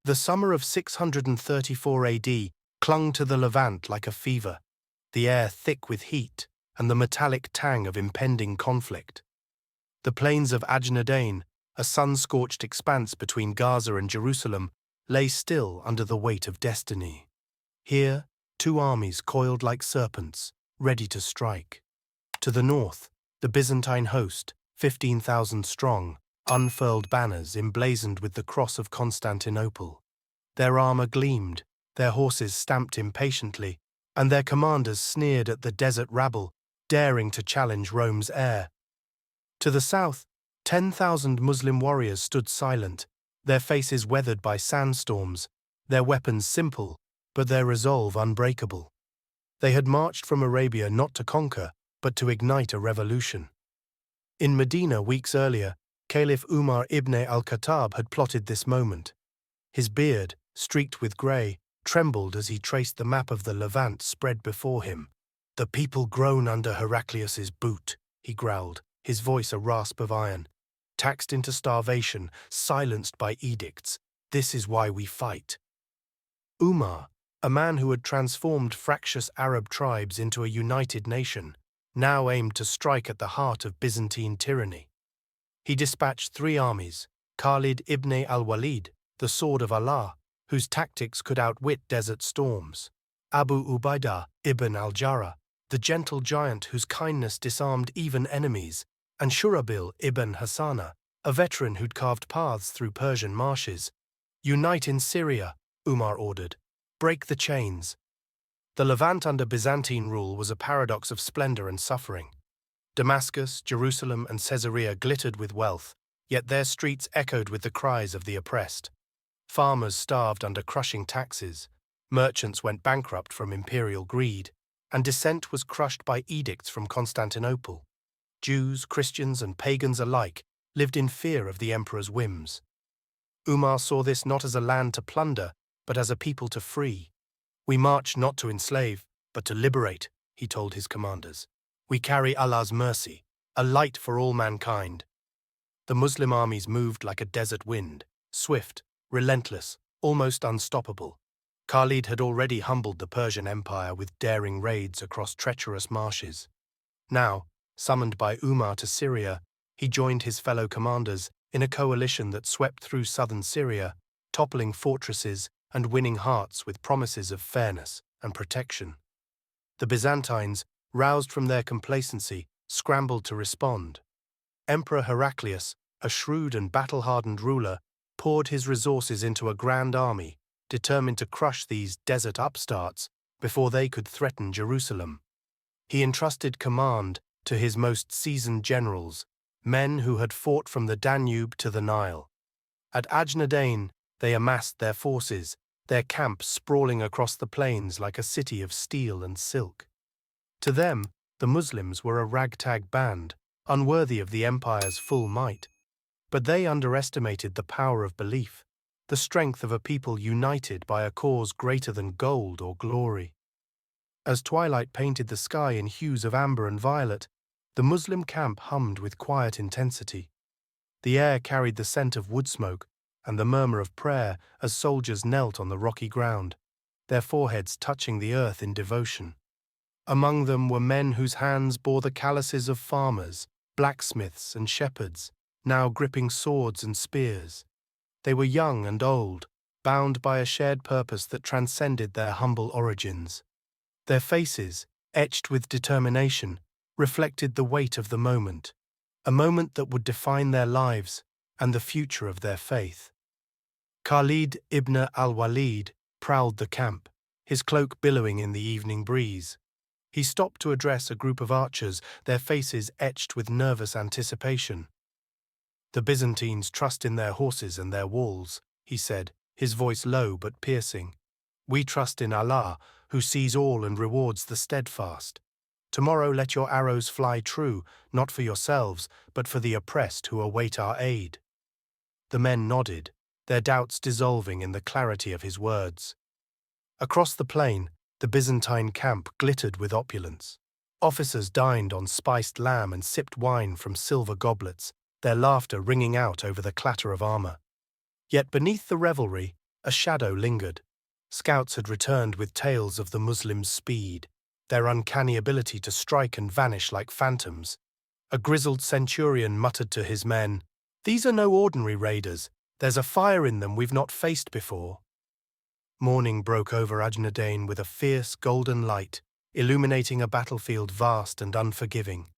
The summer of 634 AD clung to the Levant like a fever, the air thick with heat and the metallic tang of impending conflict. The plains of Ajnadayn, a sun-scorched expanse between Gaza and Jerusalem, lay still under the weight of destiny. Here, two armies coiled like serpents, ready to strike. To the north, the Byzantine host, 15,000 strong, unfurled banners emblazoned with the cross of Constantinople. Their armor gleamed, their horses stamped impatiently, and their commanders sneered at the desert rabble, daring to challenge Rome's heir. To the south, 10,000 Muslim warriors stood silent, their faces weathered by sandstorms, their weapons simple, but their resolve unbreakable. They had marched from Arabia not to conquer, but to ignite a revolution. In Medina weeks earlier, Caliph Umar ibn al-Khattab had plotted this moment. His beard, streaked with grey, trembled as he traced the map of the Levant spread before him. "The people groan under Heraclius's boot," he growled, his voice a rasp of iron. "Taxed into starvation, silenced by edicts. This is why we fight." Umar, a man who had transformed fractious Arab tribes into a united nation, now aimed to strike at the heart of Byzantine tyranny. He dispatched three armies: Khalid ibn al-Walid, the sword of Allah, whose tactics could outwit desert storms; Abu Ubaydah ibn al-Jarrah, the gentle giant whose kindness disarmed even enemies; and Shurabil ibn Hassana, a veteran who'd carved paths through Persian marshes. "Unite in Syria," Umar ordered. "Break the chains." The Levant under Byzantine rule was a paradox of splendor and suffering. Damascus, Jerusalem, and Caesarea glittered with wealth, yet their streets echoed with the cries of the oppressed. Farmers starved under crushing taxes, merchants went bankrupt from imperial greed, and dissent was crushed by edicts from Constantinople. Jews, Christians, and pagans alike lived in fear of the emperor's whims. Umar saw this not as a land to plunder, but as a people to free. "We march not to enslave, but to liberate," he told his commanders. "We carry Allah's mercy, a light for all mankind." The Muslim armies moved like a desert wind, swift, relentless, almost unstoppable. Khalid had already humbled the Persian Empire with daring raids across treacherous marshes. Now, summoned by Umar to Syria, he joined his fellow commanders in a coalition that swept through southern Syria, toppling fortresses and winning hearts with promises of fairness and protection. The Byzantines, roused from their complacency, scrambled to respond. Emperor Heraclius, a shrewd and battle-hardened ruler, poured his resources into a grand army, determined to crush these desert upstarts before they could threaten Jerusalem. He entrusted command to his most seasoned generals, men who had fought from the Danube to the Nile. At Ajnadayn, they amassed their forces, their camp sprawling across the plains like a city of steel and silk. To them, the Muslims were a ragtag band, unworthy of the empire's full might. But they underestimated the power of belief, the strength of a people united by a cause greater than gold or glory. As twilight painted the sky in hues of amber and violet, the Muslim camp hummed with quiet intensity. The air carried the scent of wood smoke and the murmur of prayer as soldiers knelt on the rocky ground, their foreheads touching the earth in devotion. Among them were men whose hands bore the calluses of farmers, blacksmiths, and shepherds, now gripping swords and spears. They were young and old, bound by a shared purpose that transcended their humble origins. Their faces, etched with determination, reflected the weight of the moment, a moment that would define their lives and the future of their faith. Khalid ibn al-Walid prowled the camp, his cloak billowing in the evening breeze. He stopped to address a group of archers, their faces etched with nervous anticipation. "The Byzantines trust in their horses and their walls," he said, his voice low but piercing. "We trust in Allah, who sees all and rewards the steadfast. Tomorrow let your arrows fly true, not for yourselves, but for the oppressed who await our aid." The men nodded, their doubts dissolving in the clarity of his words. Across the plain, the Byzantine camp glittered with opulence. Officers dined on spiced lamb and sipped wine from silver goblets, their laughter ringing out over the clatter of armor. Yet beneath the revelry, A shadow lingered. Scouts had returned with tales of the Muslims' speed, their uncanny ability to strike and vanish like phantoms. A grizzled centurion muttered to his men, "These are no ordinary raiders. There's a fire in them we've not faced before." Morning broke over Ajnadayn with a fierce golden light, illuminating a battlefield vast and unforgiving.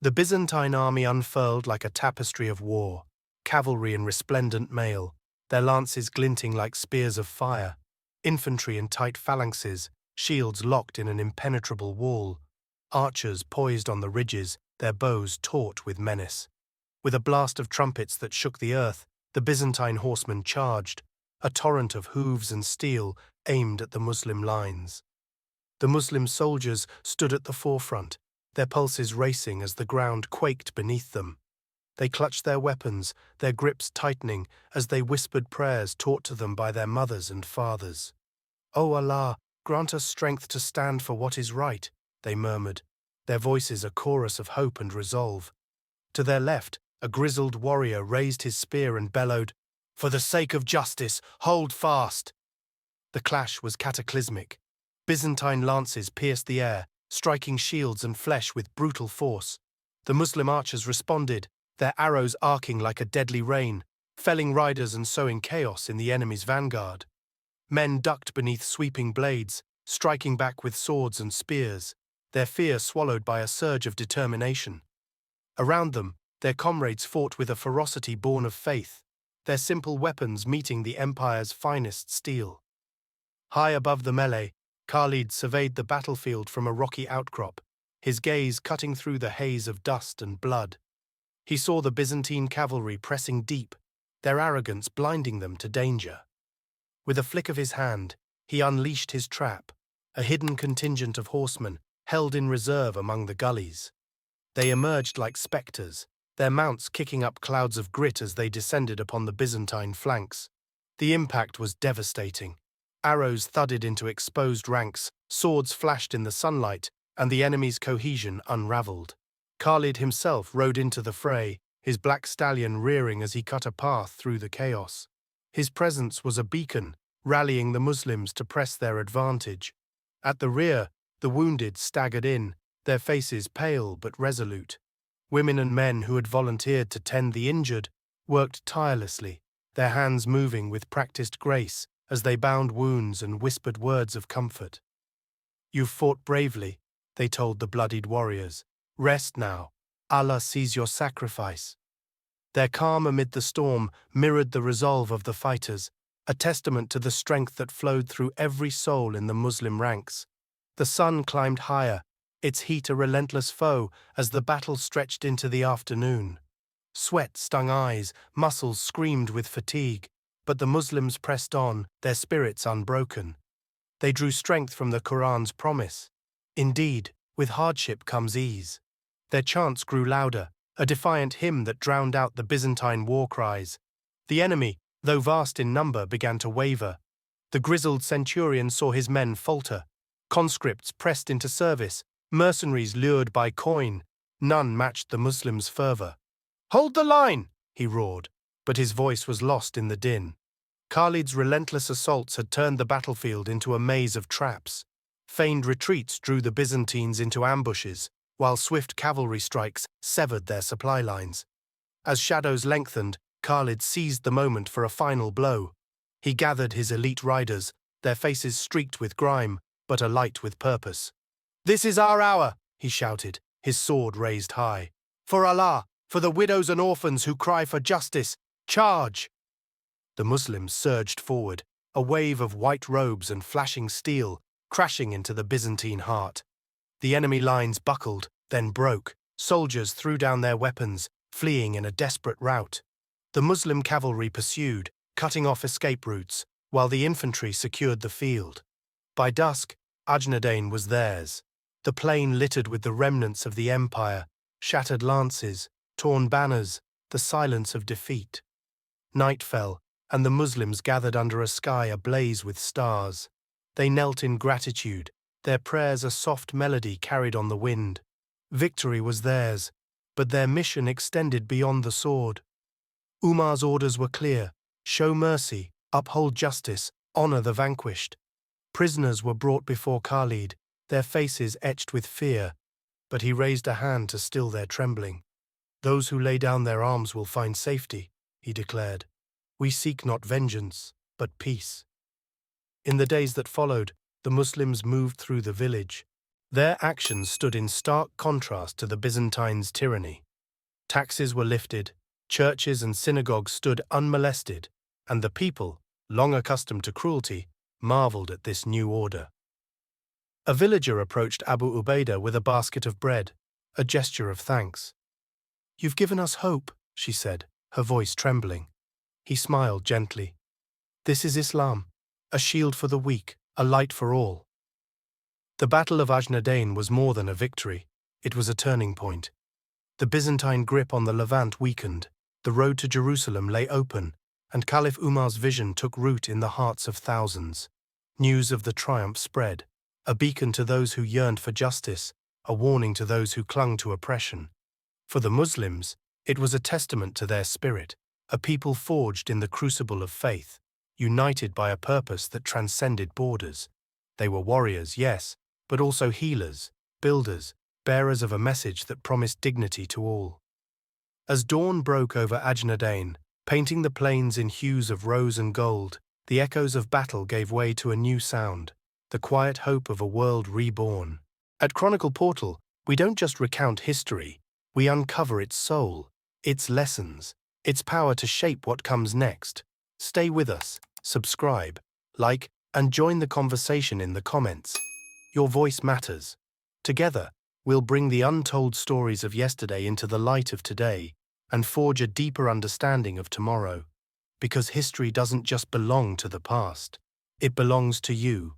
The Byzantine army unfurled like a tapestry of war, cavalry in resplendent mail, their lances glinting like spears of fire, infantry in tight phalanxes, shields locked in an impenetrable wall, archers poised on the ridges, their bows taut with menace. With a blast of trumpets that shook the earth, the Byzantine horsemen charged, a torrent of hooves and steel aimed at the Muslim lines. The Muslim soldiers stood at the forefront, their pulses racing as the ground quaked beneath them. They clutched their weapons, their grips tightening as they whispered prayers taught to them by their mothers and fathers. "O Allah, grant us strength to stand for what is right," they murmured, their voices a chorus of hope and resolve. To their left, a grizzled warrior raised his spear and bellowed, "For the sake of justice, hold fast!" The clash was cataclysmic. Byzantine lances pierced the air, striking shields and flesh with brutal force. The Muslim archers responded, their arrows arcing like a deadly rain, felling riders and sowing chaos in the enemy's vanguard. Men ducked beneath sweeping blades, striking back with swords and spears, their fear swallowed by a surge of determination. Around them, their comrades fought with a ferocity born of faith, their simple weapons meeting the empire's finest steel. High above the melee, Khalid surveyed the battlefield from a rocky outcrop, his gaze cutting through the haze of dust and blood. He saw the Byzantine cavalry pressing deep, their arrogance blinding them to danger. With a flick of his hand, he unleashed his trap, a hidden contingent of horsemen held in reserve among the gullies. They emerged like spectres, their mounts kicking up clouds of grit as they descended upon the Byzantine flanks. The impact was devastating. Arrows thudded into exposed ranks, swords flashed in the sunlight, and the enemy's cohesion unraveled. Khalid himself rode into the fray, his black stallion rearing as he cut a path through the chaos. His presence was a beacon, rallying the Muslims to press their advantage. At the rear, the wounded staggered in, their faces pale but resolute. Women and men who had volunteered to tend the injured worked tirelessly, their hands moving with practiced grace as they bound wounds and whispered words of comfort. "You've fought bravely," they told the bloodied warriors. "Rest now. Allah sees your sacrifice." Their calm amid the storm mirrored the resolve of the fighters, a testament to the strength that flowed through every soul in the Muslim ranks. The sun climbed higher, its heat a relentless foe as the battle stretched into the afternoon. Sweat stung eyes, muscles screamed with fatigue, but the Muslims pressed on, their spirits unbroken. They drew strength from the Quran's promise. Indeed, with hardship comes ease. Their chants grew louder, a defiant hymn that drowned out the Byzantine war cries. The enemy, though vast in number, began to waver. The grizzled centurion saw his men falter. Conscripts pressed into service, mercenaries lured by coin. None matched the Muslims' fervor. "Hold the line!" he roared, but his voice was lost in the din. Khalid's relentless assaults had turned the battlefield into a maze of traps. Feigned retreats drew the Byzantines into ambushes, while swift cavalry strikes severed their supply lines. As shadows lengthened, Khalid seized the moment for a final blow. He gathered his elite riders, their faces streaked with grime, but alight with purpose. "This is our hour," he shouted, his sword raised high. "For Allah, for the widows and orphans who cry for justice, charge!" The Muslims surged forward, a wave of white robes and flashing steel, crashing into the Byzantine heart. The enemy lines buckled, then broke. Soldiers threw down their weapons, fleeing in a desperate rout. The Muslim cavalry pursued, cutting off escape routes, while the infantry secured the field. By dusk, Ajnadayn was theirs, the plain littered with the remnants of the empire, shattered lances, torn banners, the silence of defeat. Night fell, and the Muslims gathered under a sky ablaze with stars. They knelt in gratitude, their prayers a soft melody carried on the wind. Victory was theirs, but their mission extended beyond the sword. Umar's orders were clear: show mercy, Uphold justice, honor the vanquished. Prisoners were brought before Khalid, their faces etched with fear, but he raised a hand to still their trembling. Those who lay down their arms will find safety, he declared. We seek not vengeance, but peace. In the days that followed, the Muslims moved through the village. Their actions stood in stark contrast to the Byzantines' tyranny. Taxes were lifted, churches and synagogues stood unmolested, and the people, long accustomed to cruelty, marveled at this new order. A villager approached Abu Ubaydah with a basket of bread, a gesture of thanks. "You've given us hope," she said, her voice trembling. He smiled gently. "This is Islam, a shield for the weak, a light for all." The Battle of Ajnadayn was more than a victory, it was a turning point. The Byzantine grip on the Levant weakened, the road to Jerusalem lay open, and Caliph Umar's vision took root in the hearts of thousands. News of the triumph spread, a beacon to those who yearned for justice, a warning to those who clung to oppression. For the Muslims, it was a testament to their spirit, a people forged in the crucible of faith, united by a purpose that transcended borders. They were warriors, yes, but also healers, builders, bearers of a message that promised dignity to all. As dawn broke over Ajnadayn, painting the plains in hues of rose and gold, the echoes of battle gave way to a new sound, the quiet hope of a world reborn. At Chronicle Portal, we don't just recount history, we uncover its soul, its lessons, its power to shape what comes next. Stay with us, subscribe, like, and join the conversation in the comments. Your voice matters. Together, we'll bring the untold stories of yesterday into the light of today and forge a deeper understanding of tomorrow. Because history doesn't just belong to the past, it belongs to you.